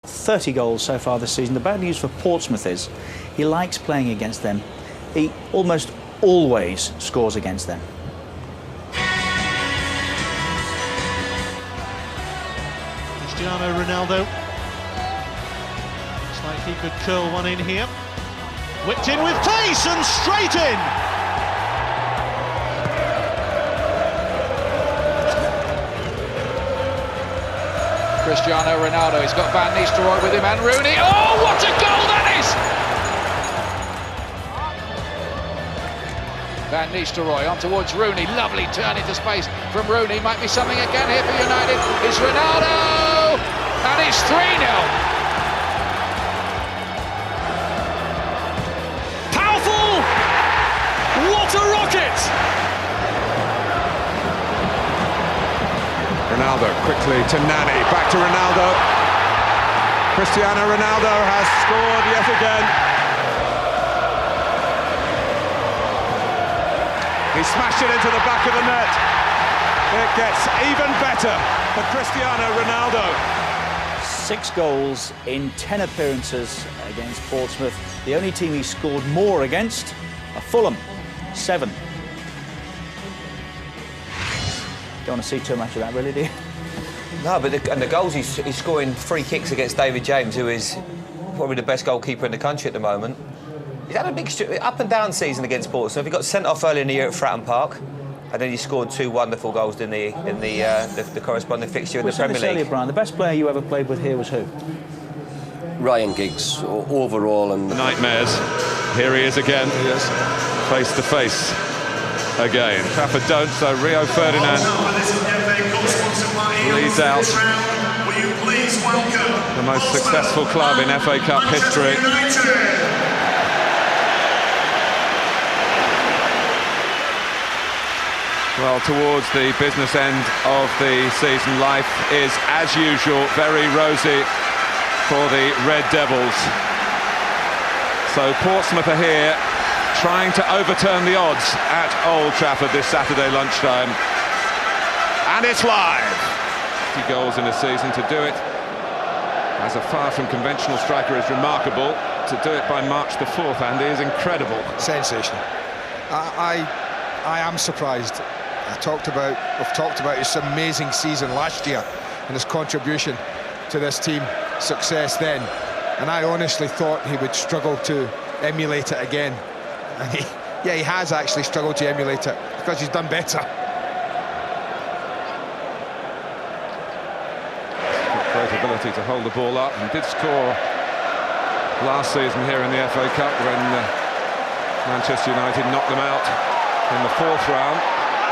30 goals so far this season. The bad news for Portsmouth is he likes playing against them. He almost always scores against them. Cristiano Ronaldo. Looks like he could curl one in here. Whipped in with pace and straight in! Cristiano Ronaldo, he's got Van Nistelrooy with him and Rooney. Oh, what a goal that is! Van Nistelrooy on towards Rooney, lovely turn into space from Rooney, might be something again here for United. It's Ronaldo, and it's 3-0. Powerful! What a rocket! Ronaldo quickly to Nani, back to Ronaldo. Cristiano Ronaldo has scored yet again. He smashed it into the back of the net. It gets even better for Cristiano Ronaldo. 6 goals in 10 appearances against Portsmouth. The only team he scored more against are Fulham, 7. Don't want to see too much of that, really, do you? No, but the goals he's scoring free kicks against David James, who is probably the best goalkeeper in the country at the moment. He's had a big up and down season against Portsmouth. He got sent off early in the year at Fratton Park, and then he scored 2 wonderful goals in the corresponding fixture in the Premier League. Earlier, Brian, the best player you ever played with here was who? Ryan Giggs, overall. And nightmares. Here he is again, face to face again. Trafford don't, so Rio Ferdinand leads out the most successful club in FA Cup history. Well, towards the business end of the season, life is, as usual, very rosy for the Red Devils. So Portsmouth are here, trying to overturn the odds at Old Trafford this Saturday lunchtime. And it's live! 50 goals in a season. To do it as a far from conventional striker is remarkable. To do it by March the 4th, Andy, is incredible. Sensational. I am surprised. We've talked about his amazing season last year and his contribution to this team success then. And I honestly thought he would struggle to emulate it again. And he has actually struggled to emulate it because he's done better. Great ability to hold the ball up, and did score last season here in the FA Cup when Manchester United knocked them out in the 4th round.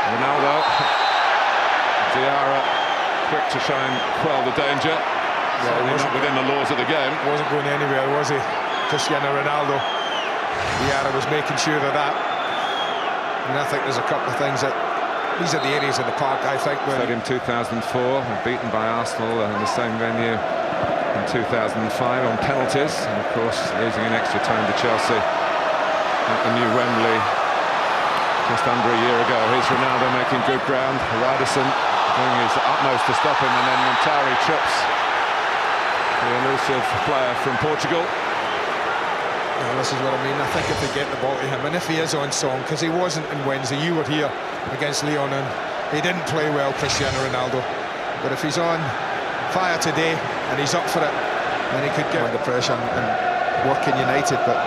Ronaldo, Diarra, quick to try and quell the danger. Certainly not within the laws of the game. Wasn't going anywhere, was he? Cristiano Ronaldo. Diarra was making sure of that. And I think there's a couple of things that these are the areas of the park, I think. Stadium 2004, beaten by Arsenal in the same venue in 2005 on penalties, and of course losing in extra time to Chelsea at the new Wembley just under a year ago. Here's Ronaldo making good ground. Radisson doing his utmost to stop him, and then Montari trips the elusive player from Portugal. Well, this is what I mean. I think if they get the ball to him, and if he is on song, because he wasn't on Wednesday, you were here against Lyon, and he didn't play well, Cristiano Ronaldo. But if he's on fire today and he's up for it, then he could give the pressure and work in United. But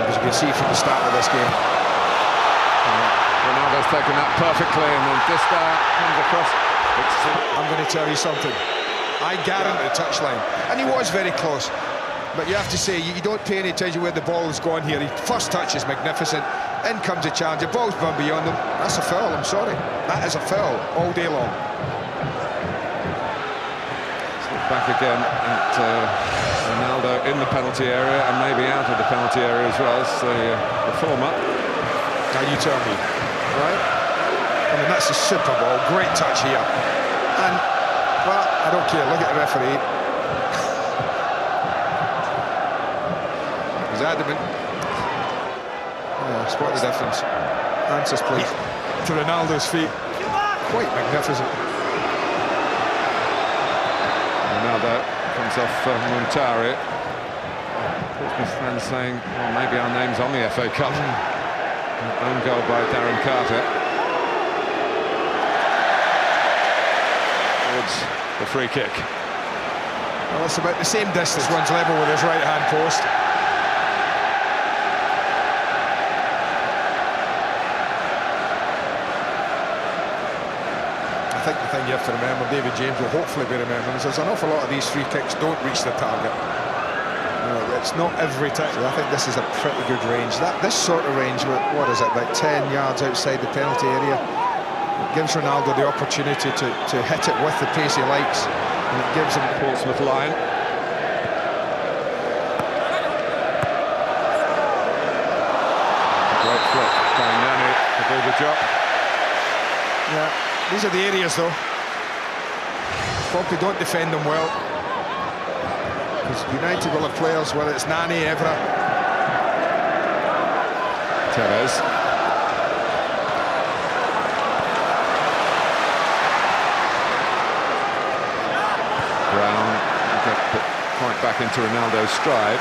as you can see from the start of this game, Ronaldo's taken that perfectly, and then Dista comes across. I'm going to tell you something. I guarantee the touchline, and he was very close. But you have to say, you don't pay any attention where the ball is going here. His first touch is magnificent. In comes a challenge. The ball's gone beyond him. That's a foul, I'm sorry. That is a foul all day long. Back again at Ronaldo in the penalty area, and maybe out of the penalty area as well as the reformer. Now you tell me, right? I mean, that's a super ball. Great touch here. And, well, I don't care. Look at the referee. He's adamant. Yeah, spot the difference. Answers, please. To Ronaldo's feet. Quite magnificent. Ronaldo Comes off Montari. Portsmouth fans saying, well, maybe our name's on the FA Cup. Own goal by Darren Carter. Towards the free kick. Well, it's about the same distance, runs level with his right-hand post. I think the thing you have to remember, David James will hopefully be remembering, is there's an awful lot of these free kicks don't reach the target. It's not every time. I think this is a pretty good range. This sort of range, what is it, about 10 yards outside the penalty area, it gives Ronaldo the opportunity to hit it with the pace he likes, and it gives him Portsmouth line. Great flip by Nani to do the job. Yeah, these are the areas though. Probably don't defend them well. Because United will have players, whether it's Nani, Evra. Tevez. Brown get quite back into Ronaldo's stride.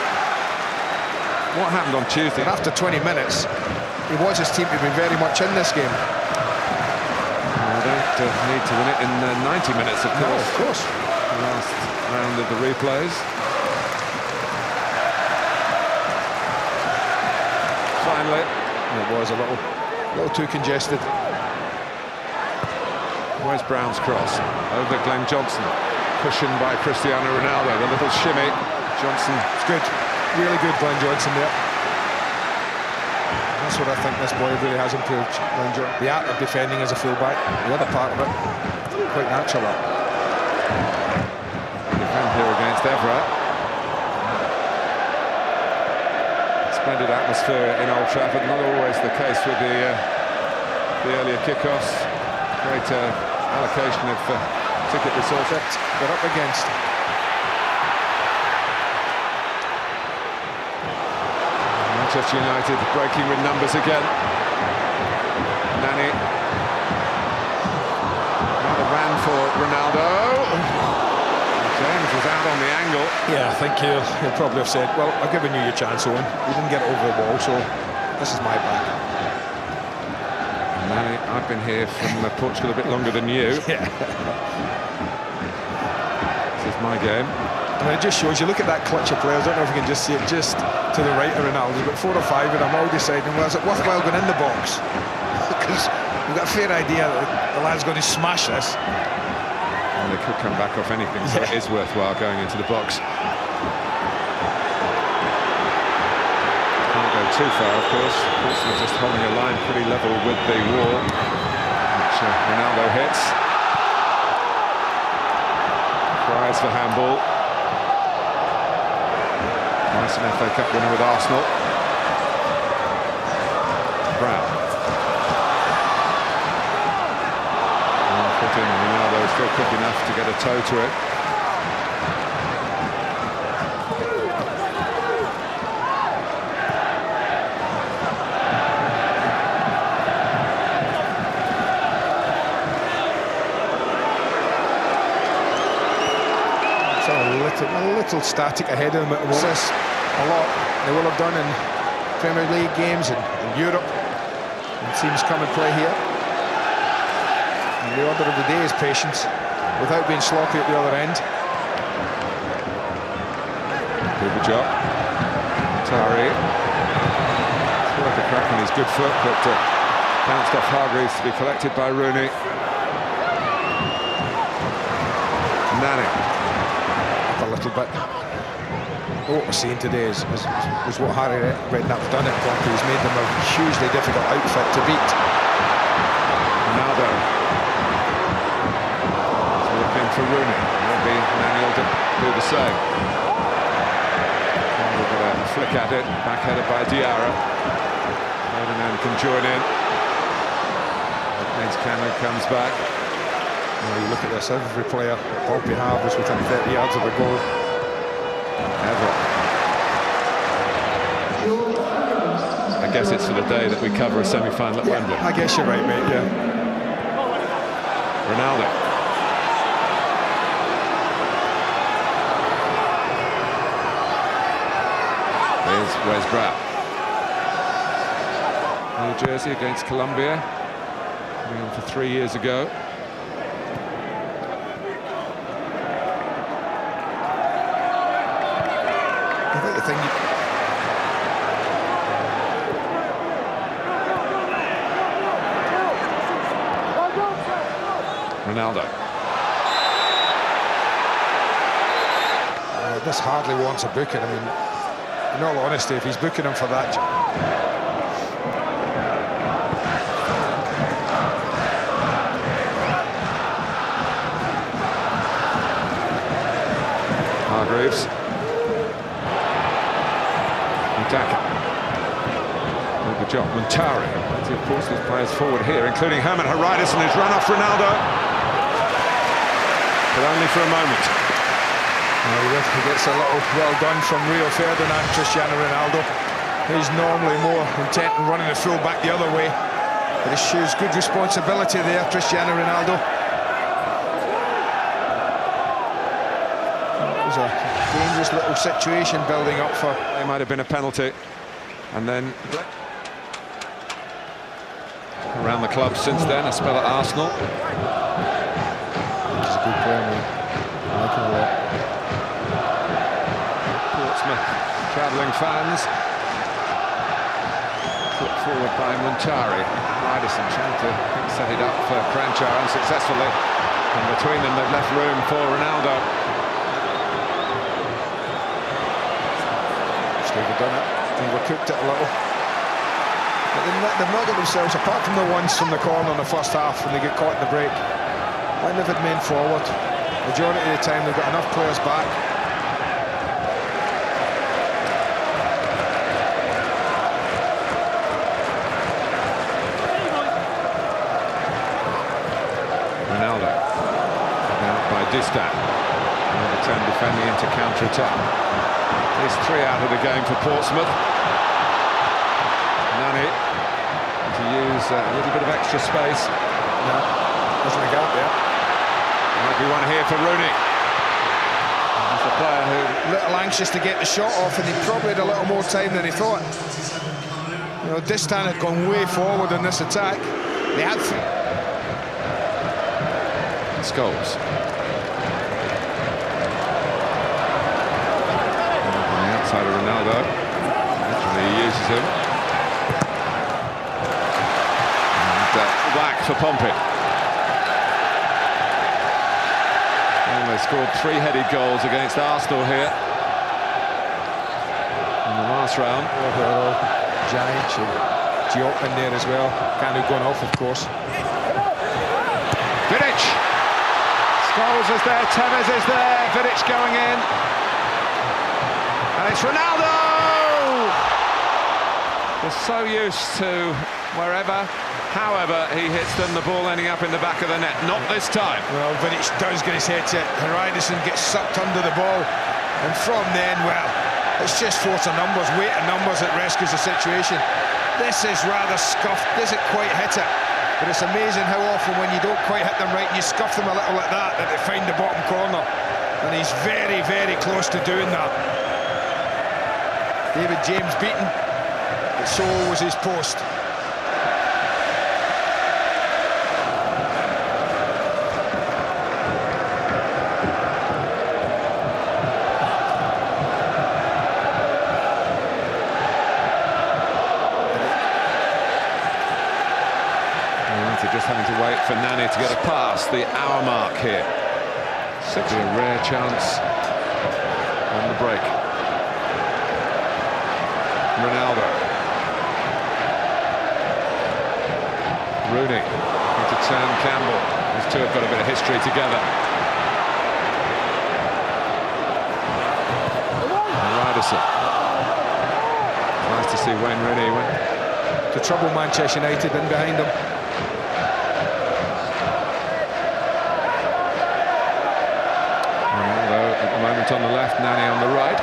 What happened on Tuesday? And after 20 minutes, he wants his team to be very much in this game. They don't need to win it in 90 minutes, of course. No, of course. The last round of the replays. Finally, it was a little too congested. Where's Brown's cross? Over Glenn Johnson. Cushioned by Cristiano Ronaldo. The little shimmy. Johnson. It's good. Really good, Glenn Johnson there. That's what I think this boy really has improved. Glenn Johnson. The art of defending as a fullback. The other part of it, quite natural. Defend here against Evra. Splendid atmosphere in Old Trafford. Not always the case with the earlier kickoffs. Great allocation of ticket resources. They're up against. Manchester United breaking with numbers again. Nani. Another ran for Ronaldo. James was out on the angle. Yeah, I think he'll probably have said, well, I've given you your chance, Owen. You didn't get it over the wall, so this is my back. Nani, I've been here from Portugal a bit longer than you. Yeah. This is my game. I mean, it just shows you, look at that clutch of players. I don't know if you can just see it just to the right of Ronaldo, but 4 or 5 of them all deciding, well, is it worthwhile going in the box? Because we've got a fair idea that the lad's going to smash this. And they could come back off anything, so it is worthwhile going into the box. Can't go too far, of course. Portsmouth just holding a line pretty level with the wall, which Ronaldo hits. Cries for handball. Nice an FA Cup winner with Arsenal. Brown. Put in, Ronaldo is still quick enough to get a toe to it. It's a little static ahead of them at the moment. A lot they will have done in Premier League games and in Europe. And teams come and play here. And the order of the day is patience, without being sloppy at the other end. Good job. Tari. Worth a crack on his good foot, but bounced off Hargreaves to be collected by Rooney. Nani. A little bit. What we're seeing today is what Harry Redknapp's done at Pompey. He's made them a hugely difficult outfit to beat. Ronaldo. Looking for Rooney. Maybe Nani will do the same. We've got a flick at it, backheaded by Diarra. Ferdinand can join in. That means Cameron comes back. Well, you look at this, every player that Pompey have was within 30 yards of the goal. Ever. I guess it's for the day that we cover a semi-final at Wembley. I guess you're right, mate, yeah. Ronaldo. Wes Brown. New Jersey against Colombia, coming on for 3 years ago. I think the thing Ronaldo. this hardly wants a booking. I mean, in all honesty, if he's booking him for that. Hargreaves. Daka. Good job. Montari. Plenty of Portsmouth players forward here, including Herman Harides and his run off Ronaldo. But only for a moment. He gets a little well done from Rio Ferdinand, Cristiano Ronaldo. He's normally more intent on running the full back the other way. But he shows good responsibility there, Cristiano Ronaldo. It was a dangerous little situation building up for... It might have been a penalty. And then around the club since then, a spell at Arsenal. He's a good player, man. I like him a lot. Portsmouth travelling fans. Put forward by Montari. Ryderson trying to set it up for Kranjčar unsuccessfully. And between them, they've left room for Ronaldo. They've done it. They overcooked it a little. But they've not got themselves, apart from the ones from the corner in the first half when they get caught in the break. When they've had men forward, majority of the time they've got enough players back. Ronaldo. Out by Distan. Another 10 defending into counter-attack. He's 3 out of the game for Portsmouth. Nani to use a little bit of extra space. No, wasn't a gap there. Might be one here for Rooney. He's the player who... A little anxious to get the shot off, and he probably had a little more time than he thought. You know, Distan had gone way forward in this attack. They had... Scholes. Of Ronaldo, actually he uses him, and whack for Pompey. And they scored 3 headed goals against Arsenal here in the last round. Giant Diop in there as well. Can't have gone off, of course. Vidic. Scholes is there, Tevez is there, Vidic going in. And it's Ronaldo! They're so used to wherever, however he hits them, the ball ending up in the back of the net. Not this time. Well, Vidic does get his head set. Harides gets sucked under the ball. And from then, well, it's just force of numbers, weight of numbers that rescues the situation. This is rather scuffed, doesn't quite hit it. But it's amazing how often when you don't quite hit them right and you scuff them a little like that they find the bottom corner. And he's very, very close to doing that. David James beaten, but so was his post. Just having to wait for Nani to get a pass, the hour mark here. Such a rare chance on the break. Ronaldo. Rooney into turn Campbell. These two have got a bit of history together. Ryderson. Nice to see Wayne Rooney went To trouble Manchester United in behind him. Ronaldo at the moment on the left, Nani on the right.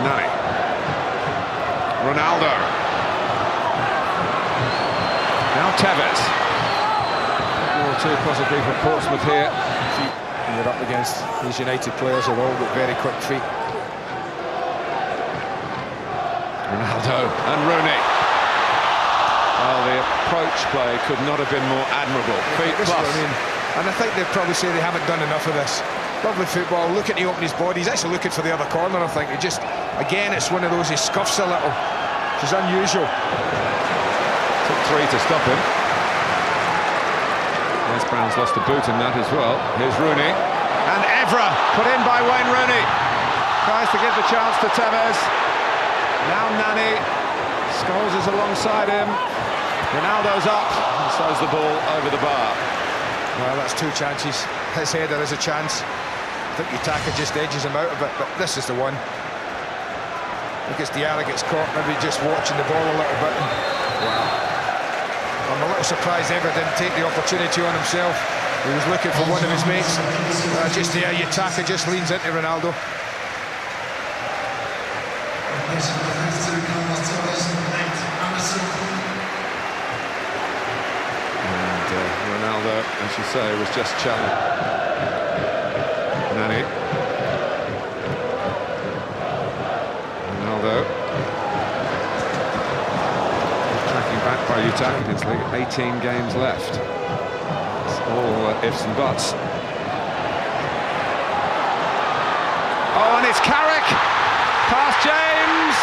Nani. Ronaldo. Now Tevez. 1 or 2 possibly for Portsmouth here. you're up against these United players who have all got very quick feet. Ronaldo and Rooney. Well, the approach play could not have been more admirable. Feet This is plus. what I mean. And I think they'd probably say they haven't done enough of this. Lovely football, looking to open his body. He's actually looking for the other corner, I think. He just, again, it's one of those, he scuffs a little, which is unusual. Took 3 to stop him. West Brown's lost a boot in that as well. Here's Rooney. And Evra, put in by Wayne Rooney. Tries to give the chance to Tevez. Now Nani. Scholes is alongside him. Ronaldo's up and throws the ball over the bar. Well, that's 2 chances. His header is a chance. I think Utaka just edges him out a bit, but this is the one. I think it's Diarra gets caught, maybe just watching the ball a little bit. Wow. I'm a little surprised Evra didn't take the opportunity on himself. He was looking for one of his mates. Just there, Utaka just leans into Ronaldo. And Ronaldo, as you say, was just challenged. Nani. Ronaldo. Tracking back by Utaka. It's like 18 games left. It's all ifs and buts. Oh, and it's Carrick! Past James!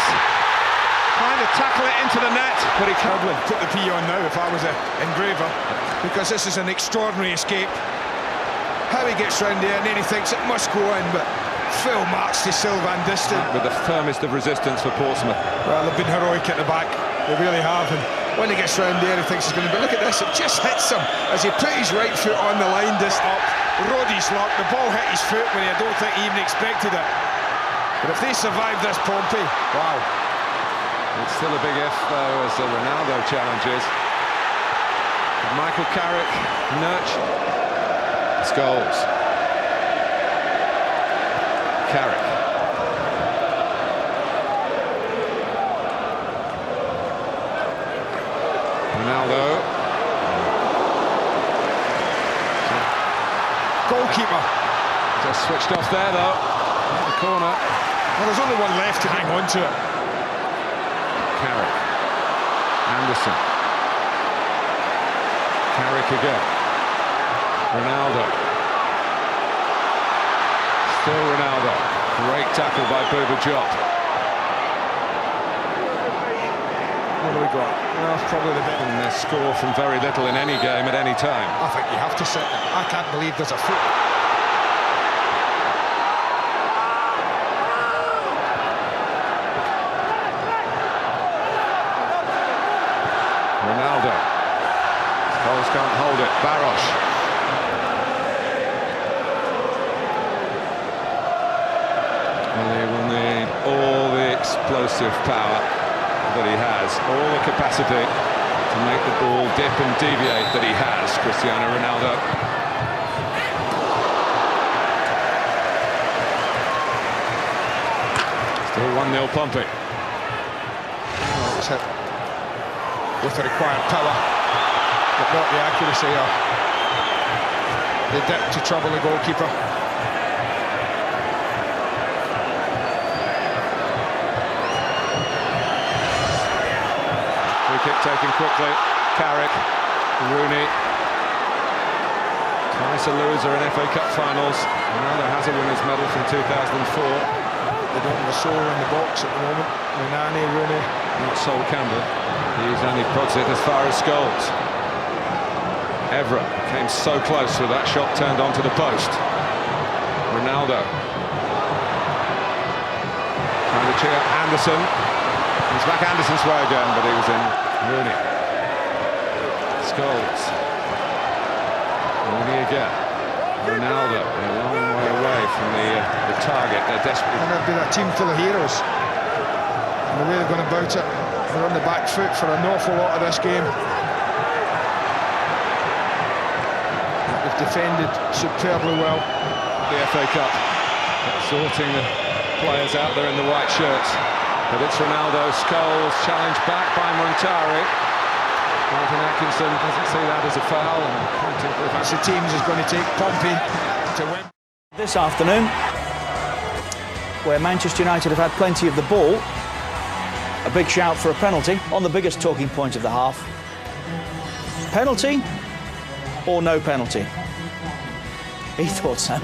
Trying to tackle it into the net, but he can't. I'd put the P on now if I was an engraver, because this is an extraordinary escape. How he gets round there and then he thinks it must go in, but full marks to Silva and distant. With the firmest of resistance for Portsmouth. Well, they've been heroic at the back, they really have, and when he gets round there he thinks he's going to, but look at this, it just hits him as he put his right foot on the line, this up, rode his luck, the ball hit his foot when I don't think he even expected it. But if they survive this, Pompey, wow. It's still a big if, though, as the Ronaldo challenges. Michael Carrick, nurture. Scholes. Carrick. Ronaldo. Goalkeeper. Just switched off there, though. The corner. Well, there's only one left to hang on to it. Carrick. Anderson. Carrick again. Ronaldo. Still Ronaldo. Great tackle by Bouba Diop. What do we got? Well, probably the bit. And they score from very little in any game at any time. I think you have to sit there. I can't believe there's a foot. Ronaldo. Scholes can't hold it. Barros. Well, he will need all the explosive power that he has, all the capacity to make the ball dip and deviate that he has, Cristiano Ronaldo. Still 1-0 Pompey. Oh, it's hit with the required power, but not the accuracy or the dip to trouble the goalkeeper. Free kick taken quickly. Carrick, Rooney. Twice a loser in FA Cup finals. Ronaldo has a winner's medal from 2004. They don't have a soul in the box at the moment. Nani, Rooney. Not Sol Campbell. He's only prods it as far as Scholes. Evra came so close with that shot turned onto the post. Ronaldo. Trying to cheer Anderson. It's back Anderson's way again, but he was in. Rooney. Scholes. Rooney again. Ronaldo. They're a long way away from the target. They're desperate. And they've been a team full of heroes. And the way they're going about it, they're on the back foot for an awful lot of this game. They've defended superbly well. The FA Cup, sorting the players out there in the white shirts. But it's Ronaldo. Scholes challenged back by Montari. Martin Atkinson doesn't see that as a foul. And That's the teams is going to take Pompey to win. This afternoon, where Manchester United have had plenty of the ball, a big shout for a penalty on the biggest talking point of the half. Penalty or no penalty? He thought so.